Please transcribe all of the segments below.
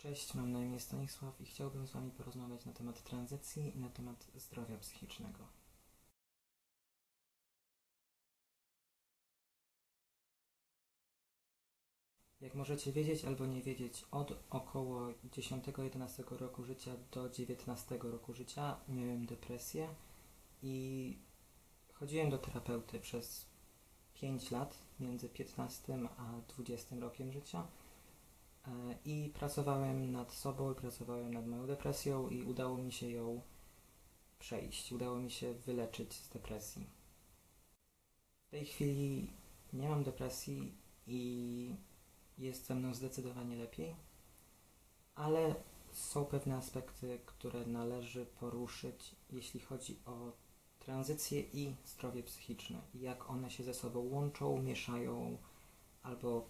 Cześć, mam na imię Stanisław i chciałbym z Wami porozmawiać na temat tranzycji i na temat zdrowia psychicznego. Jak możecie wiedzieć albo nie wiedzieć, od około 10-11 roku życia do 19 roku życia miałem depresję i chodziłem do terapeuty przez 5 lat, między 15 a 20 rokiem życia. I pracowałem nad sobą, pracowałem nad moją depresją i udało mi się ją przejść, udało mi się wyleczyć z depresji. W tej chwili nie mam depresji i jest ze mną zdecydowanie lepiej, ale są pewne aspekty, które należy poruszyć, jeśli chodzi o tranzycję i zdrowie psychiczne, i jak one się ze sobą łączą, mieszają albo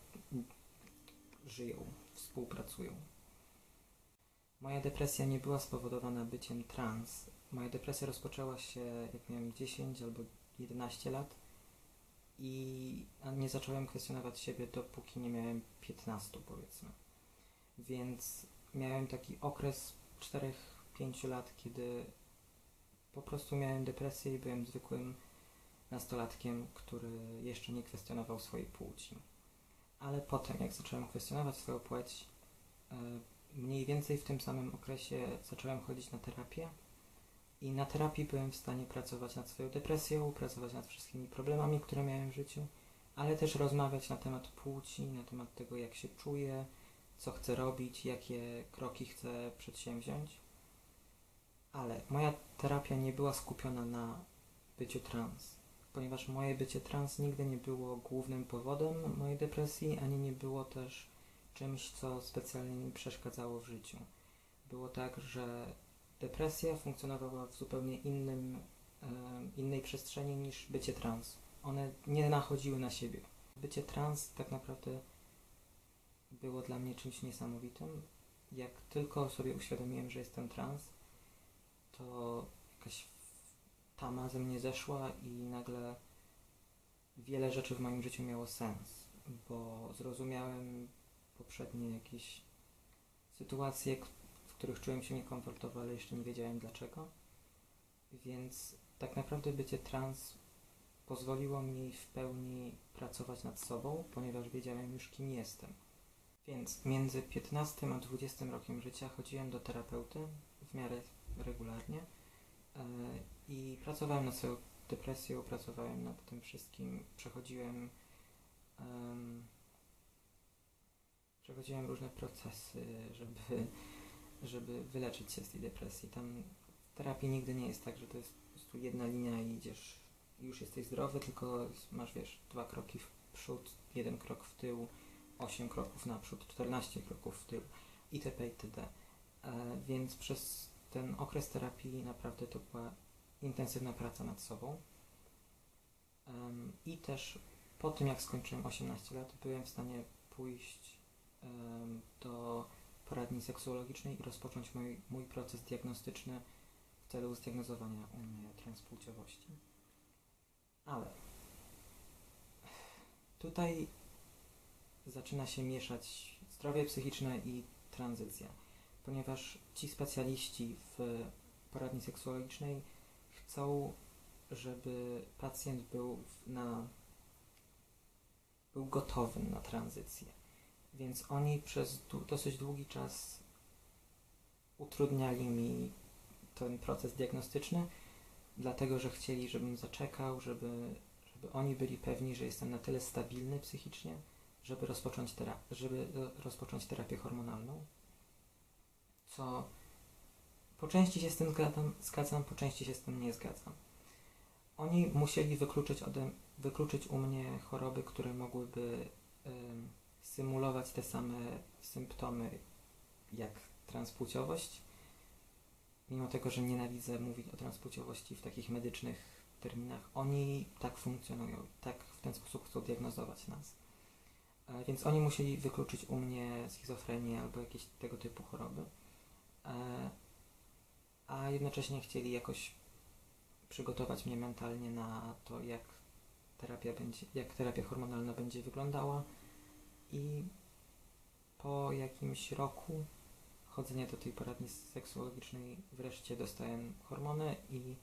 żyją, współpracują. Moja depresja nie była spowodowana byciem trans. Moja depresja rozpoczęła się jak miałem 10 albo 11 lat i nie zacząłem kwestionować siebie, dopóki nie miałem 15, powiedzmy. Więc miałem taki okres 4-5 lat, kiedy po prostu miałem depresję i byłem zwykłym nastolatkiem, który jeszcze nie kwestionował swojej płci. Ale potem, jak zacząłem kwestionować swoją płeć, mniej więcej w tym samym okresie zacząłem chodzić na terapię i na terapii byłem w stanie pracować nad swoją depresją, pracować nad wszystkimi problemami, które miałem w życiu, ale też rozmawiać na temat płci, na temat tego, jak się czuję, co chcę robić, jakie kroki chcę przedsięwziąć. Ale moja terapia nie była skupiona na byciu trans, ponieważ moje bycie trans nigdy nie było głównym powodem mojej depresji, ani nie było też czymś, co specjalnie mi przeszkadzało w życiu. Było tak, że depresja funkcjonowała w zupełnie innej przestrzeni niż bycie trans. One nie nachodziły na siebie. Bycie trans tak naprawdę było dla mnie czymś niesamowitym. Jak tylko sobie uświadomiłem, że jestem trans, to jakaś tama ze mnie zeszła i nagle wiele rzeczy w moim życiu miało sens, bo zrozumiałem poprzednie jakieś sytuacje, w których czułem się niekomfortowo, ale jeszcze nie wiedziałem dlaczego. Więc tak naprawdę bycie trans pozwoliło mi w pełni pracować nad sobą, ponieważ wiedziałem już, kim jestem. Więc między 15 a 20 rokiem życia chodziłem do terapeuty w miarę regularnie i pracowałem nad swoją depresją, pracowałem nad tym wszystkim, przechodziłem różne procesy, żeby wyleczyć się z tej depresji. Tam w terapii nigdy nie jest tak, że to jest po prostu jedna linia i idziesz i już jesteś zdrowy, tylko masz, 2 kroki w przód, 1 krok w tył, 8 kroków naprzód, 14 kroków w tył itp. itd. Więc przez ten okres terapii naprawdę to była intensywna praca nad sobą. I też po tym, jak skończyłem 18 lat, byłem w stanie pójść do poradni seksuologicznej i rozpocząć mój proces diagnostyczny w celu zdiagnozowania u mnie transpłciowości. Ale tutaj zaczyna się mieszać zdrowie psychiczne i tranzycja, ponieważ ci specjaliści w poradni seksuologicznej chcą, żeby pacjent był gotowy na tranzycję. Więc oni przez dosyć długi czas utrudniali mi ten proces diagnostyczny, dlatego że chcieli, żebym zaczekał, żeby oni byli pewni, że jestem na tyle stabilny psychicznie, żeby rozpocząć terapię hormonalną, co po części się z tym zgadzam, po części się z tym nie zgadzam. Oni musieli wykluczyć u mnie choroby, które mogłyby symulować te same symptomy jak transpłciowość, mimo tego, że nienawidzę mówić o transpłciowości w takich medycznych terminach. Oni tak funkcjonują, tak w ten sposób chcą diagnozować nas. Więc oni musieli wykluczyć u mnie schizofrenię albo jakieś tego typu choroby, a jednocześnie chcieli jakoś przygotować mnie mentalnie na to, jak terapia hormonalna będzie wyglądała. I po jakimś roku chodzenia do tej poradni seksuologicznej wreszcie dostałem hormony i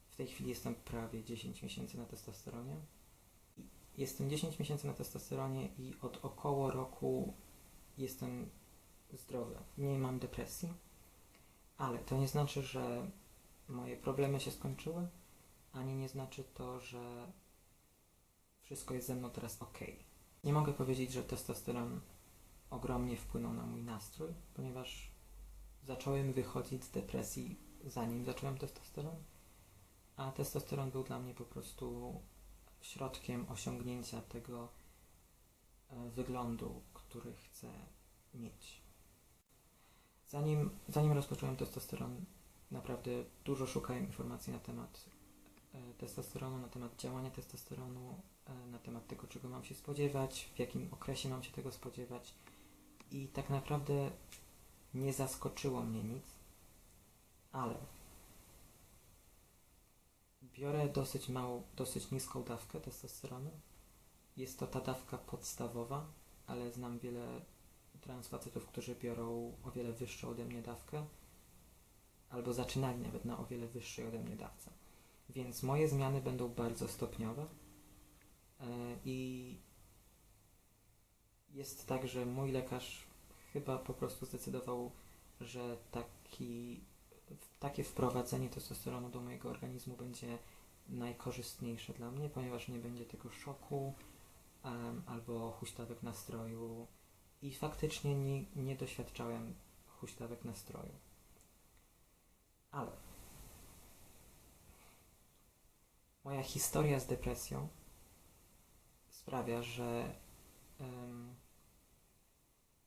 w tej chwili jestem prawie 10 miesięcy na testosteronie. Jestem 10 miesięcy na testosteronie i od około roku jestem zdrowy. Nie mam depresji, ale to nie znaczy, że moje problemy się skończyły, ani nie znaczy to, że wszystko jest ze mną teraz ok. Nie mogę powiedzieć, że testosteron ogromnie wpłynął na mój nastrój, ponieważ zacząłem wychodzić z depresji zanim zacząłem testosteron, a testosteron był dla mnie po prostu środkiem osiągnięcia tego wyglądu, który chcę mieć. Zanim rozpocząłem testosteron, naprawdę dużo szukałem informacji na temat testosteronu, na temat działania testosteronu, na temat tego, czego mam się spodziewać, w jakim okresie mam się tego spodziewać i tak naprawdę nie zaskoczyło mnie nic, ale biorę dosyć niską dawkę testosteronu. Jest to ta dawka podstawowa, ale znam wiele transfacetów, którzy biorą o wiele wyższą ode mnie dawkę albo zaczynali nawet na o wiele wyższej ode mnie dawce. Więc moje zmiany będą bardzo stopniowe i jest tak, że mój lekarz chyba po prostu zdecydował, że takie wprowadzenie testosteronu do mojego organizmu będzie najkorzystniejsze dla mnie, ponieważ nie będzie tego szoku albo huśtawek nastroju i faktycznie nie doświadczałem huśtawek nastroju. Ale moja historia z depresją sprawia, że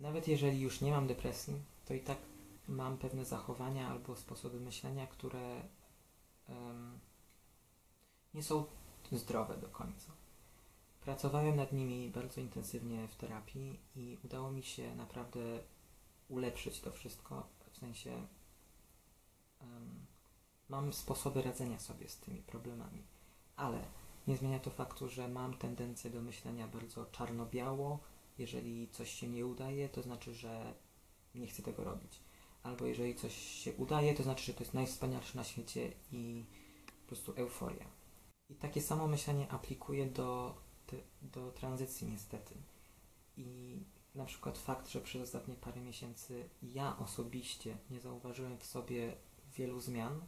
nawet jeżeli już nie mam depresji, to i tak mam pewne zachowania albo sposoby myślenia, które nie są zdrowe do końca. Pracowałem nad nimi bardzo intensywnie w terapii i udało mi się naprawdę ulepszyć to wszystko, w sensie mam sposoby radzenia sobie z tymi problemami, ale nie zmienia to faktu, że mam tendencję do myślenia bardzo czarno-biało. Jeżeli coś się nie udaje, to znaczy, że nie chcę tego robić. Albo jeżeli coś się udaje, to znaczy, że to jest najwspanialsze na świecie i po prostu euforia. I takie samo myślenie aplikuję do tranzycji niestety. I na przykład fakt, że przez ostatnie parę miesięcy ja osobiście nie zauważyłem w sobie wielu zmian,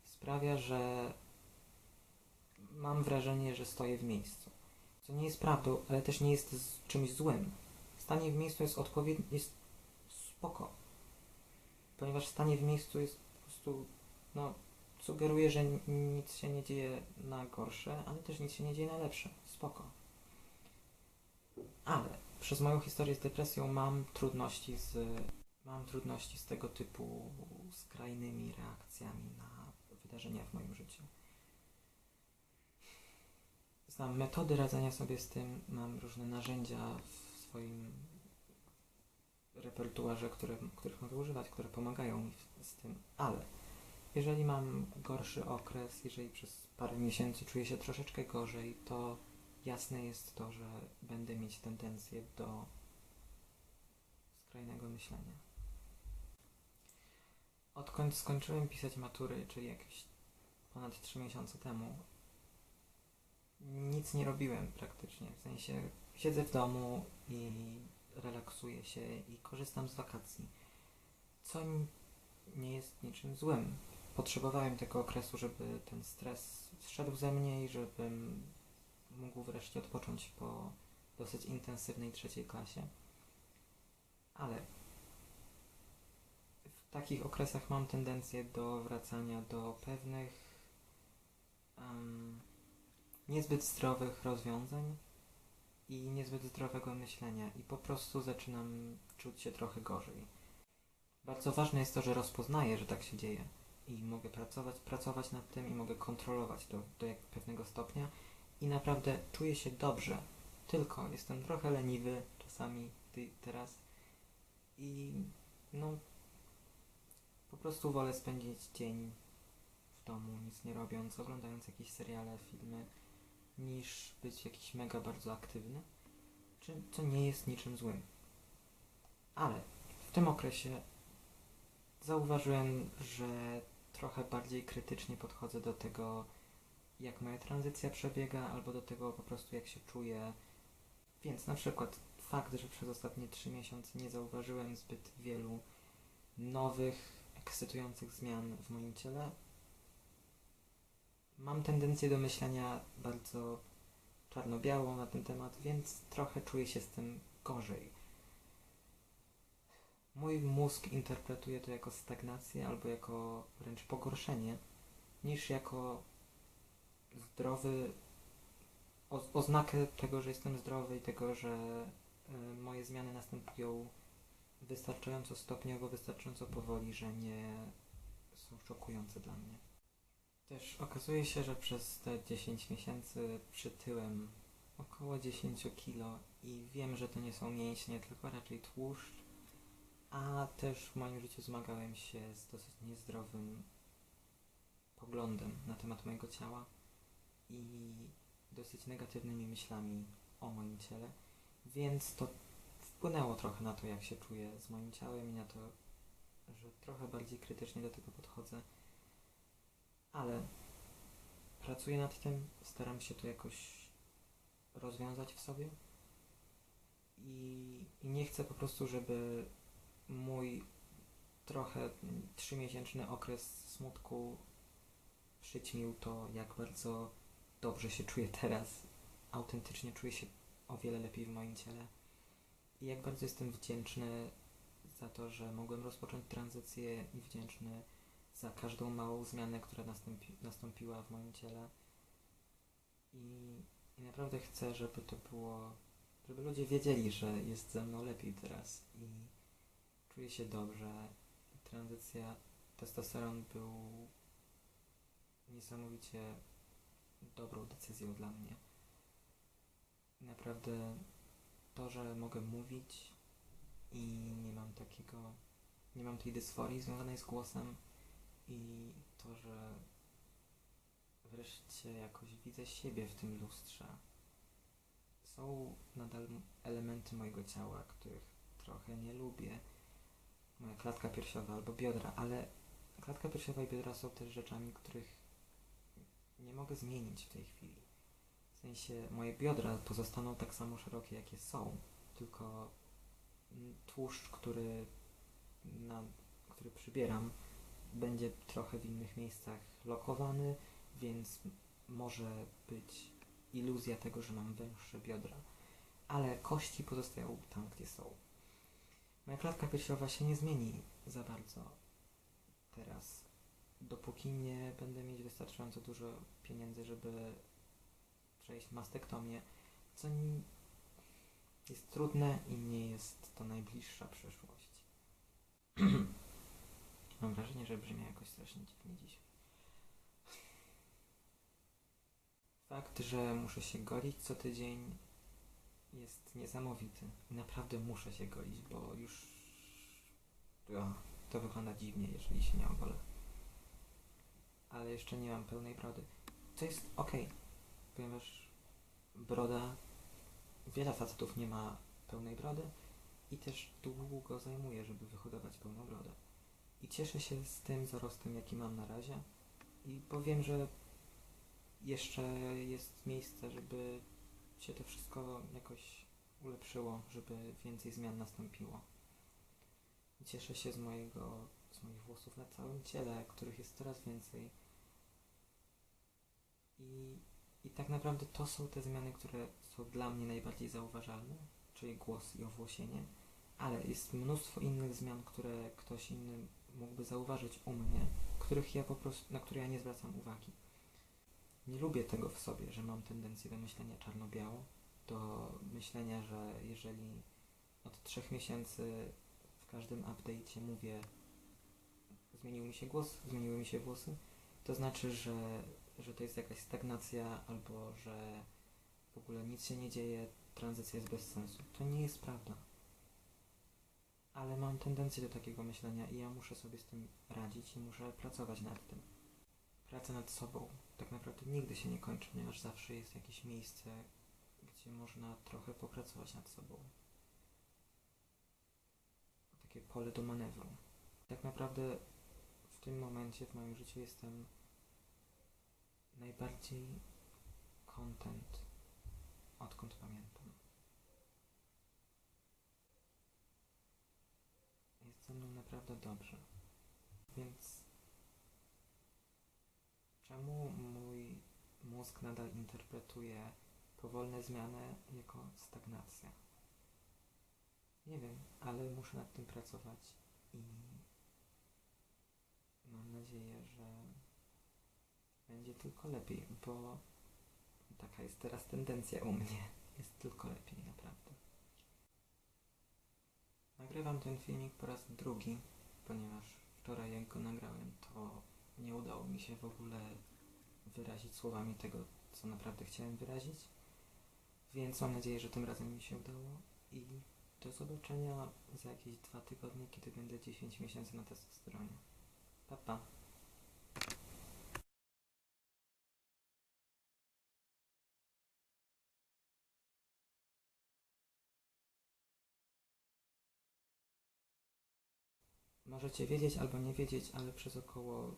sprawia, że mam wrażenie, że stoję w miejscu. Co nie jest prawdą, ale też nie jest czymś złym. Stanie w miejscu jest spoko. Ponieważ stanie w miejscu jest po prostu, sugeruje, że nic się nie dzieje na gorsze, ale też nic się nie dzieje na lepsze. Spoko. Ale przez moją historię z depresją mam trudności z tego typu skrajnymi reakcjami na wydarzenia w moim życiu. Znam metody radzenia sobie z tym, mam różne narzędzia w swoim repertuarze, których mogę używać, które pomagają mi z tym, ale jeżeli mam gorszy okres, jeżeli przez parę miesięcy czuję się troszeczkę gorzej, to jasne jest to, że będę mieć tendencję do skrajnego myślenia. Odkąd skończyłem pisać matury, czyli jakieś ponad 3 miesiące temu, nic nie robiłem praktycznie, w sensie siedzę w domu i relaksuję się i korzystam z wakacji, co nie jest niczym złym. Potrzebowałem tego okresu, żeby ten stres zszedł ze mnie i żebym mógł wreszcie odpocząć po dosyć intensywnej 3. klasie. Ale w takich okresach mam tendencję do wracania do pewnych niezbyt zdrowych rozwiązań i niezbyt zdrowego myślenia i po prostu zaczynam czuć się trochę gorzej. Bardzo ważne jest to, że rozpoznaję, że tak się dzieje i mogę pracować nad tym i mogę kontrolować do pewnego stopnia i naprawdę czuję się dobrze, tylko jestem trochę leniwy czasami teraz i po prostu wolę spędzić dzień w domu, nic nie robiąc, oglądając jakieś seriale, filmy, niż być jakiś mega bardzo aktywny, co nie jest niczym złym. Ale w tym okresie zauważyłem, że trochę bardziej krytycznie podchodzę do tego, jak moja tranzycja przebiega, albo do tego po prostu, jak się czuję. Więc na przykład fakt, że przez ostatnie 3 miesiące nie zauważyłem zbyt wielu nowych, ekscytujących zmian w moim ciele, mam tendencję do myślenia bardzo czarno-biało na ten temat, więc trochę czuję się z tym gorzej. Mój mózg interpretuje to jako stagnację albo jako wręcz pogorszenie, niż jako zdrowy, oznakę tego, że jestem zdrowy i tego, że moje zmiany następują wystarczająco stopniowo, wystarczająco powoli, że nie są szokujące dla mnie. Też okazuje się, że przez te 10 miesięcy przytyłem około 10 kilo i wiem, że to nie są mięśnie, tylko raczej tłuszcz, a też w moim życiu zmagałem się z dosyć niezdrowym poglądem na temat mojego ciała i dosyć negatywnymi myślami o moim ciele, więc to wpłynęło trochę na to, jak się czuję z moim ciałem i na to, że trochę bardziej krytycznie do tego podchodzę, ale pracuję nad tym, staram się to jakoś rozwiązać w sobie i nie chcę po prostu, żeby mój trochę 3-miesięczny okres smutku przyćmił to, jak bardzo dobrze się czuję teraz. Autentycznie czuję się o wiele lepiej w moim ciele i jak bardzo jestem wdzięczny za to, że mogłem rozpocząć tranzycję i wdzięczny za każdą małą zmianę, która nastąpiła w moim ciele. I naprawdę chcę, żeby to było, żeby ludzie wiedzieli, że jest ze mną lepiej teraz i czuję się dobrze. Tranzycja, testosteron był niesamowicie dobrą decyzją dla mnie. I naprawdę to, że mogę mówić i nie mam tej dysforii związanej z głosem i to, że wreszcie jakoś widzę siebie w tym lustrze. Są nadal elementy mojego ciała, których trochę nie lubię. Moja klatka piersiowa albo biodra, ale klatka piersiowa i biodra są też rzeczami, których nie mogę zmienić w tej chwili. W sensie moje biodra pozostaną tak samo szerokie, jakie są, tylko tłuszcz, który przybieram, będzie trochę w innych miejscach lokowany, więc może być iluzja tego, że mam węższe biodra. Ale kości pozostają tam, gdzie są. Moja klatka piersiowa się nie zmieni za bardzo teraz, dopóki nie będę mieć wystarczająco dużo pieniędzy, żeby przejść mastektomię, co jest trudne i nie jest to najbliższa przyszłość. Mam wrażenie, że brzmi jakoś strasznie dziwnie dzisiaj. Fakt, że muszę się golić co tydzień jest niesamowity. I naprawdę muszę się golić, bo już to wygląda dziwnie, jeżeli się nie ogolę. Ale jeszcze nie mam pełnej brody. To jest okej, ponieważ broda, wiele facetów nie ma pełnej brody i też długo zajmuje, żeby wyhodować pełną brodę. I cieszę się z tym zarostem, jaki mam na razie i powiem, że jeszcze jest miejsce, żeby się to wszystko jakoś ulepszyło, żeby więcej zmian nastąpiło. I cieszę się z moich włosów na całym ciele, których jest coraz więcej. I tak naprawdę to są te zmiany, które są dla mnie najbardziej zauważalne, czyli głos i owłosienie, ale jest mnóstwo innych zmian, które ktoś inny mógłby zauważyć u mnie, na które ja nie zwracam uwagi. Nie lubię tego w sobie, że mam tendencję do myślenia czarno-biało, do myślenia, że jeżeli od 3 miesięcy w każdym update'cie mówię zmienił mi się głos, zmieniły mi się włosy, to znaczy, że to jest jakaś stagnacja albo że w ogóle nic się nie dzieje, tranzycja jest bez sensu. To nie jest prawda. Ale mam tendencję do takiego myślenia i ja muszę sobie z tym radzić i muszę pracować nad tym. Praca nad sobą tak naprawdę nigdy się nie kończy, ponieważ zawsze jest jakieś miejsce, gdzie można trochę popracować nad sobą. Takie pole do manewru. Tak naprawdę w tym momencie w moim życiu jestem najbardziej content, odkąd pamiętam. Jest ze mną naprawdę dobrze. Więc czemu mój mózg nadal interpretuje powolne zmiany jako stagnacja? Nie wiem, ale muszę nad tym pracować i mam nadzieję, że będzie tylko lepiej, bo taka jest teraz tendencja u mnie. Jest tylko lepiej, naprawdę. Nagrywam ten filmik po raz drugi, ponieważ wczoraj jak go nagrałem, to nie udało mi się w ogóle wyrazić słowami tego, co naprawdę chciałem wyrazić. Więc mam nadzieję, że tym razem mi się udało i do zobaczenia za jakieś 2 tygodnie, kiedy będę 10 miesięcy na testosteronie. Pa, pa. Możecie wiedzieć albo nie wiedzieć, ale przez około